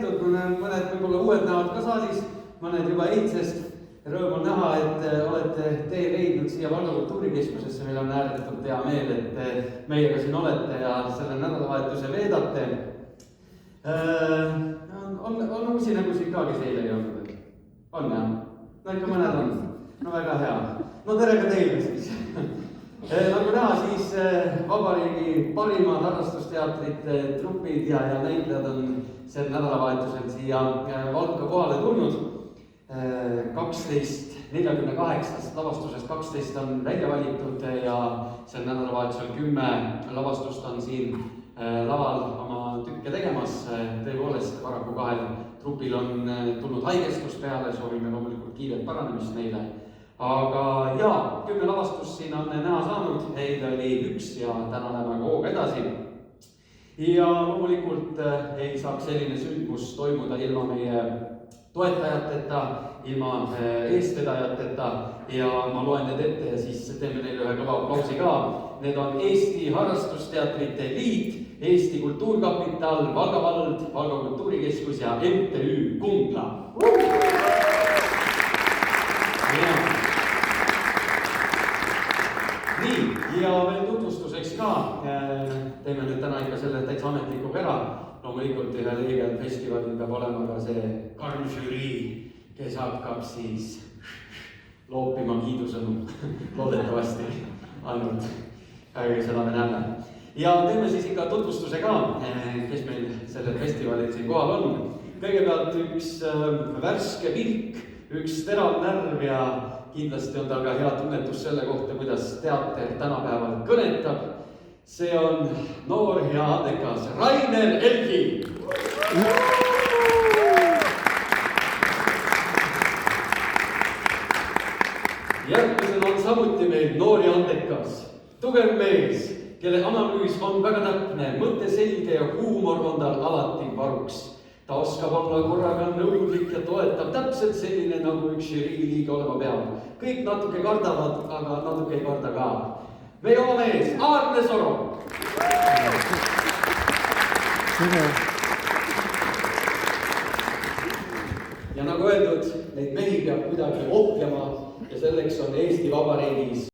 Mõned võib-olla uued näod ka saalis, mõned juba eilsest. Rõõm on näha, et olete tee leidnud siia Valga Kultuurikeskusesse. Meil on ääretult hea meel, et meiega siin olete ja selle nädalavahetuse veedate. On uusi nägusid ka, kes eile ei olnud? On jah? No ikka mõned on. No väga hea. No tere ka teile siis. Nagu näha, siis vabariigi parimad harrastusteatrite trupid ja näitlejad on sel nädalavahetusel siia Valka kohale tulnud. 48 lavastusest 12 on välja valitud ja sel nädalavahetusel 10 lavastust on siin laval oma tükke tegemas. Tõepoolest, paraku kahel trupil on tulnud haigestus peale, soovime loomulikult kiiret paranemist neile. Aga jaa, 10 lavastust siin on näha saanud, eile oli 1 ja täna läheme hooga edasi. Ja loomulikult ei saaks selline sündmus toimuda ilma meie toetajateta, ilma eestvedajateta ja ma loen need ette ja siis teeme neile ühe kõva aplausi ka. Need on Eesti Harrastusteatrite Liit, Eesti Kultuurkapital, Valga vald, Valga Kultuurikeskus ja MTÜ Kungla. Nii, ja veel tutvustuseks ka, teeme nüüd täna ikka selle täitsa ametlikuga ära. Loomulikult ühel õigel festivalil peab olema ka see karm žürii, kes hakkab siis loopima kiidusõnu, loodetavasti ainult, seda me näeme. Ja teeme siis ikka tutvustuse ka, kes meil sellel festivalil siin kohal on. Kõigepealt üks värske pilk, üks terav närv ja kindlasti on tal ka hea tunnetus selle kohta, kuidas teater tänapäeval kõnetab. See on noor ja andekas Rainer Elgi. Järgmisel on samuti meil noor ja andekas, tugev mees, kelle analüüs on väga täpne, mõte selge ja huumor on tal alati varuks. Ta oskab olla korraga nõudlik ja toetab täpselt selline, nagu üks žürii liige olema peab. Kõik natuke kardavad, aga natuke ei karda ka. Meie oma mees, Aarne Soro. Ja nagu öeldud, neid mehi peab kuidagi ohjama ja selleks on Eesti Vabariigis